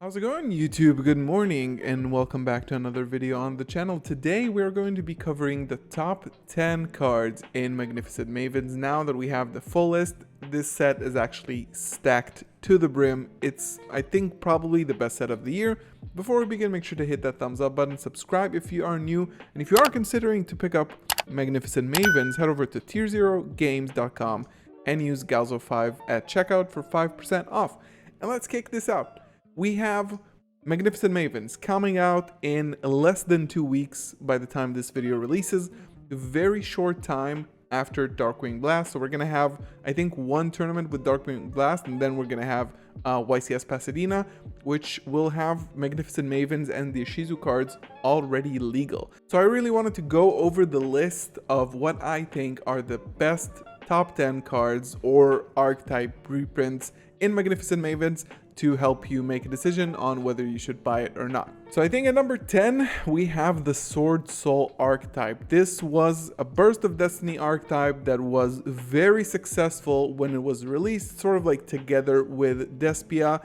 How's it going, YouTube? Good morning and welcome back to another video on the channel. Today we're going to be covering the top 10 cards in Magnificent Mavens. Now that we have the full list, this set is actually stacked to the brim. It's, I think, probably the best set of the year. Before we begin, make sure to hit that thumbs up button, subscribe if you are new, and if you are considering to pick up Magnificent Mavens, head over to tier0games.com and use Galzo5 at checkout for 5% off. And let's kick this out. We have Magnificent Mavens coming out in less than 2 weeks by the time this video releases. A very short time after Darkwing Blast. So we're going to have, I think, one tournament with Darkwing Blast, and then we're going to have YCS Pasadena, which will have Magnificent Mavens and the Ishizu cards already legal. So I really wanted to go over the list of what I think are the best top 10 cards or archetype reprints in Magnificent Mavens to help you make a decision on whether you should buy it or not. So I think at number 10, we have the Sword Soul archetype. This was a Burst of Destiny archetype that was very successful when it was released, sort of like together with Despia,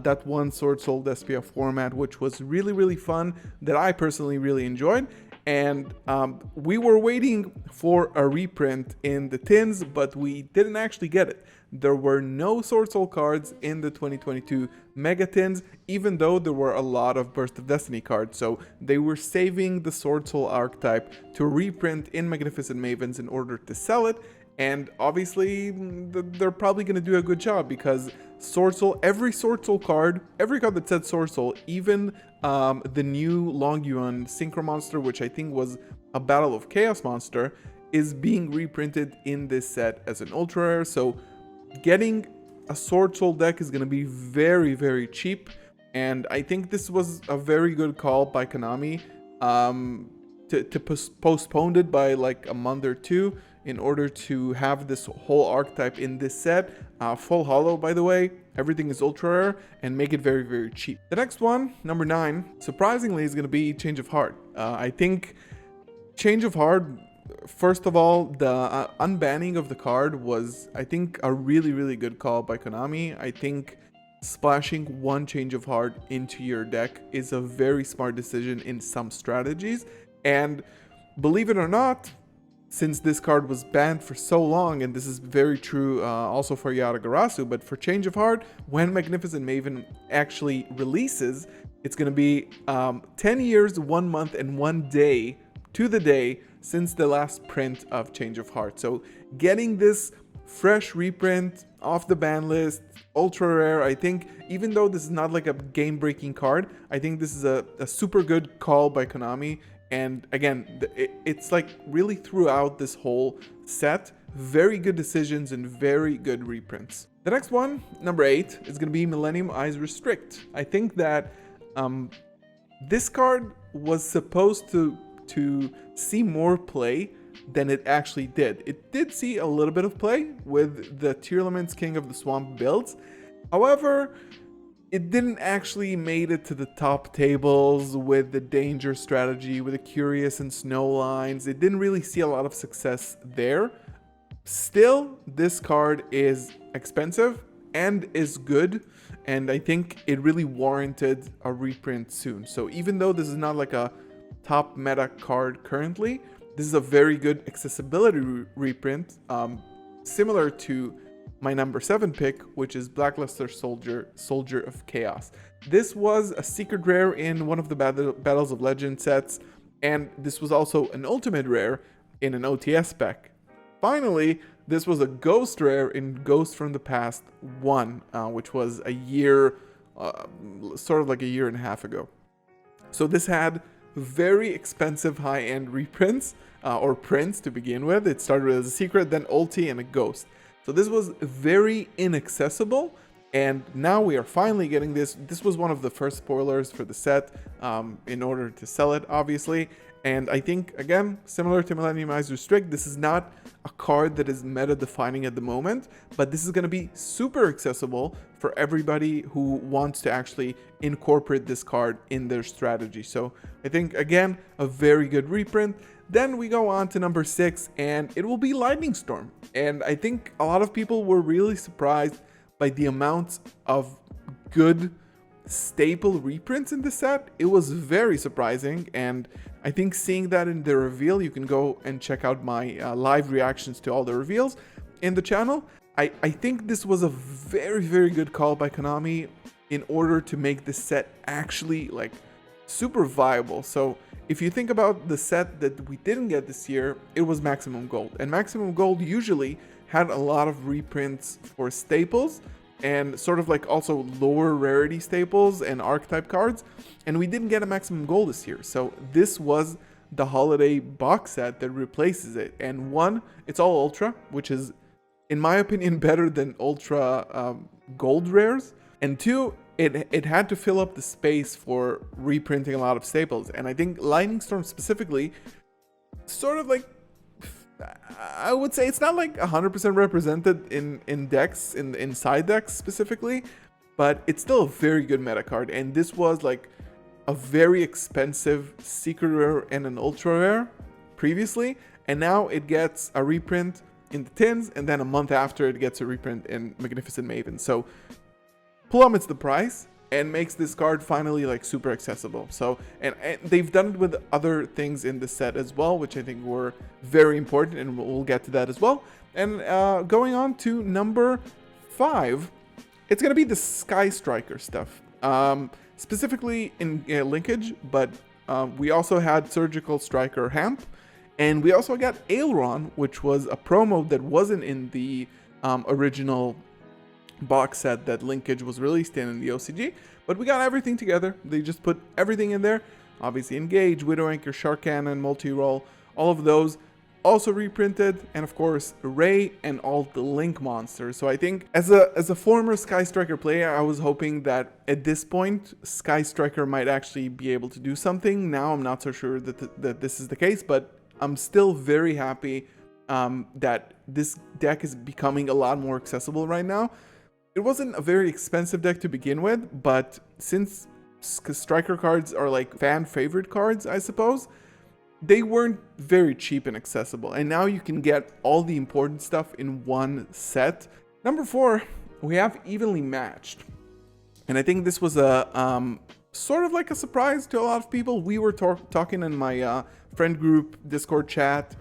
that one Sword Soul Despia format, which was really fun, that I personally really enjoyed. And we were waiting for a reprint in the tins, but we didn't actually get it. There were no Sword Soul cards in the 2022 Mega Tins, even though there were a lot of Burst of Destiny cards. So they were saving the Sword Soul archetype to reprint in Magnificent Mavens in order to sell it. And obviously, they're probably going to do a good job because Sword Soul, every Sword Soul card, every card that said Sword Soul, even the new Longyuan Synchro Monster, which I think was a Battle of Chaos monster, is being reprinted in this set as an ultra rare. So getting a Sword Soul deck is going to be very cheap. And I think this was a very good call by Konami to postpone it by like a month or two in order to have this whole archetype in this set. Full holo, by the way. Everything is ultra rare, and make it very cheap. The next one, number 9, surprisingly is going to be Change of Heart. I think Change of Heart, first of all, the unbanning of the card was, I think, a really good call by Konami. I think splashing one Change of Heart into your deck is a very smart decision in some strategies. And believe it or not, since this card was banned for so long, and this is very true also for Yatagarasu, but for Change of Heart, when Magnificent Maven actually releases, it's going to be 10 years, 1 month, and 1 day to the day since the last print of Change of Heart. So getting this fresh reprint off the ban list, ultra rare, I think, even though this is not like a game-breaking card, I think this is a super good call by Konami. And again, it's like really throughout this whole set, very good decisions and very good reprints. The next one, number 8, is going to be Millennium Eyes Restrict. I think that this card was supposed to see more play than it actually did. It did see a little bit of play with the Tearlament's King of the Swamp builds. However, it didn't actually made it to the top tables with the danger strategy, with the Curious and Snow lines. It didn't really see a lot of success there. Still, this card is expensive and is good, and I think it really warranted a reprint soon. So even though this is not like a top meta card currently, this is a very good accessibility reprint, similar to my number 7 pick, which is Blackluster Soldier of Chaos. This was a secret rare in one of the Battles of Legend sets, and this was also an ultimate rare in an OTS spec. Finally, this was a ghost rare in Ghost from the Past 1, which was a year, sort of like a year and a half ago. So this had very expensive high-end reprints, or prints to begin with. It started as a secret, then ulti, and a ghost. So this was very inaccessible, and now we are finally getting this. This was one of the first spoilers for the set in order to sell it, obviously. And I think, again, similar to Millennium Eyes Restrict, this is not a card that is meta-defining at the moment, but this is going to be super accessible for everybody who wants to actually incorporate this card in their strategy. So I think, again, a very good reprint. Then we go on to number 6, and it will be Lightning Storm. And I think a lot of people were really surprised by the amount of good staple reprints in the set, it was very surprising. And I think seeing that in the reveal, you can go and check out my live reactions to all the reveals in the channel. I think this was a very, very good call by Konami in order to make the set actually like super viable. So if you think about the set that we didn't get this year, it was Maximum Gold. And Maximum Gold usually had a lot of reprints for staples and sort of like also lower rarity staples and archetype cards. And we didn't get a Maximum Gold this year. So this was the holiday box set that replaces it. And one, it's all Ultra, which is, in my opinion, better than Ultra Gold rares. And two, it had to fill up the space for reprinting a lot of staples. And I think Lightning Storm specifically, sort of like, I would say it's not like 100% represented in decks, in side decks specifically, but it's still a very good meta card. And this was like a very expensive secret rare and an ultra rare previously, and now it gets a reprint in the tins, and then a month after it gets a reprint in Magnificent Mavens. So plummets the price and makes this card finally like super accessible. So and they've done it with other things in the set as well, which I think were very important, and we'll get to that as well. And going on to number 5, it's gonna be the Sky Striker stuff, specifically in linkage, but we also had Surgical Striker Hamp, and we also got Aileron, which was a promo that wasn't in the original box set that linkage was released in the OCG, but we got everything together. They just put everything in there. Obviously Engage, Widow Anchor, Shark Cannon, Multi-Roll, all of those also reprinted, and of course Ray and all the Link monsters. So I think as a former Sky Striker player, I was hoping that at this point Sky Striker might actually be able to do something. Now I'm not so sure that this is the case, but I'm still very happy that this deck is becoming a lot more accessible right now. It wasn't a very expensive deck to begin with, but since striker cards are like fan favorite cards, I suppose, they weren't very cheap and accessible. And now you can get all the important stuff in one set. Number 4, we have Evenly Matched. And I think this was a sort of like a surprise to a lot of people. We were talking in my friend group Discord chat,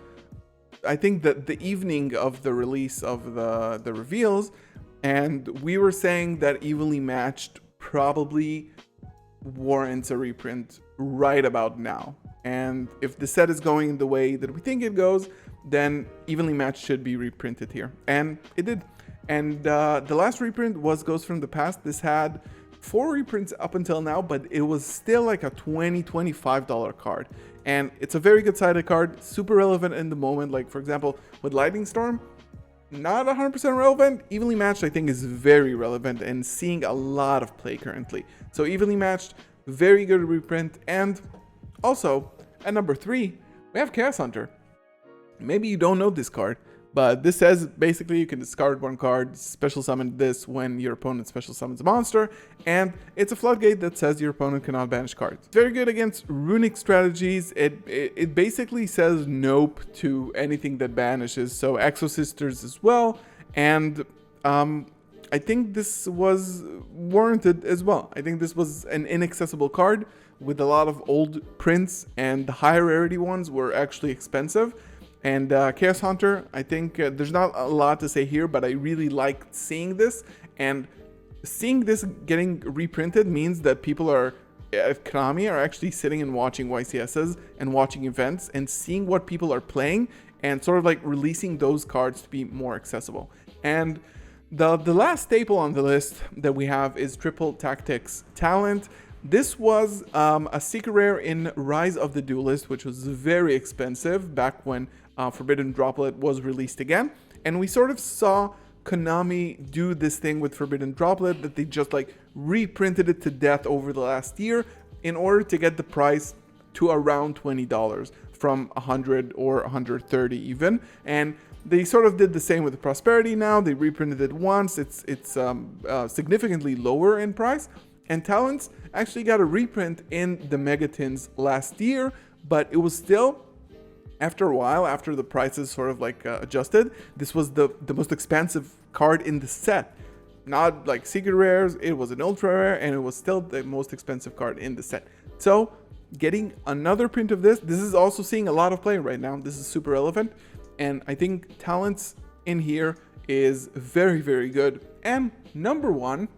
I think that the evening of the release of the reveals, and we were saying that Evenly Matched probably warrants a reprint right about now. And if the set is going the way that we think it goes, then Evenly Matched should be reprinted here. And it did. And the last reprint was Ghost from the Past. This had 4 reprints up until now, but it was still like a $20-$25 card. And it's a very good sided card, super relevant in the moment. Like, for example, with Lightning Storm, not 100% relevant. Evenly Matched, I think, is very relevant and seeing a lot of play currently. So Evenly Matched, very good reprint. And also, at number 3, we have Chaos Hunter. Maybe you don't know this card, but this says basically you can discard 1 card, special summon this when your opponent special summons a monster, and it's a floodgate that says your opponent cannot banish cards. It's very good against runic strategies. It basically says nope to anything that banishes, so Exo Sisters as well, and I think this was warranted as well. I think this was an inaccessible card with a lot of old prints, and the high rarity ones were actually expensive. And Chaos Hunter, I think there's not a lot to say here, but I really liked seeing this. And seeing this getting reprinted means that people at Konami are actually sitting and watching YCSs and watching events and seeing what people are playing and sort of like releasing those cards to be more accessible. And the last staple on the list that we have is Triple Tactics Talent. This was a secret rare in Rise of the Duelist, which was very expensive back when Forbidden Droplet was released again. And we sort of saw Konami do this thing with Forbidden Droplet, that they just like reprinted it to death over the last year in order to get the price to around $20 from $100 or $130 even. And they sort of did the same with the Prosperity now. They reprinted it once. It's significantly lower in price. And Talents actually got a reprint in the Megatins last year, but it was still, after a while, after the prices sort of like adjusted, this was the most expensive card in the set. not like secret rares, it was an ultra rare, and it was still the most expensive card in the set. So getting another print of this is also seeing a lot of play right now. This is super relevant, and I think talents in here is very, very good. And number one,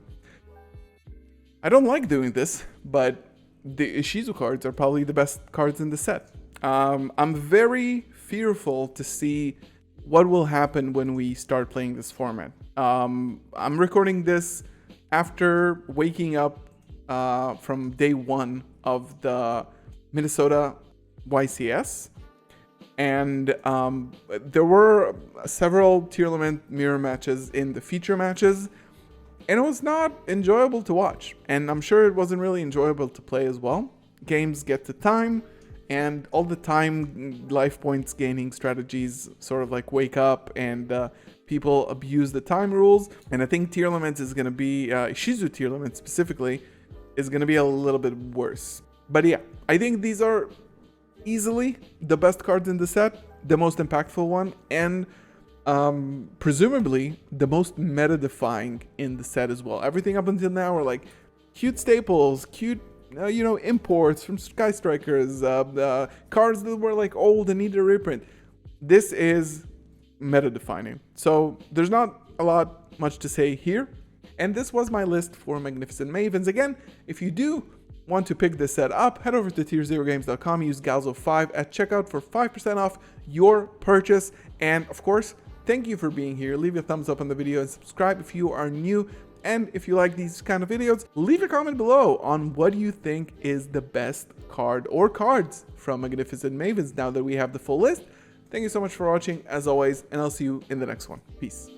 I don't like doing this, but the Ishizu cards are probably the best cards in the set. I'm very fearful to see what will happen when we start playing this format. I'm recording this after waking up from day one of the Minnesota YCS, and there were several tier limit mirror matches in the feature matches, and it was not enjoyable to watch, and I'm sure it wasn't really enjoyable to play as well. Games get to time, and all the time life points gaining strategies sort of like wake up, and people abuse the time rules. And I think tier limits is going to be, Ishizu tier limit specifically, is going to be a little bit worse. But yeah, I think these are easily the best cards in the set, the most impactful one, and presumably the most meta-defying in the set as well. Everything up until now are like cute staples, cute imports from Sky Strikers, cards that were like old and needed a reprint. This is meta-defining, so there's not a lot much to say here. And this was my list for Magnificent Mavens. Again, if you do want to pick this set up, head over to tier0games.com, use Galzo5 at checkout for 5% off your purchase. And of course, thank you for being here. Leave a thumbs up on the video and subscribe if you are new. And if you like these kind of videos, leave a comment below on what you think is the best card or cards from Magnificent Mavens now that we have the full list. Thank you so much for watching, as always, and I'll see you in the next one. Peace.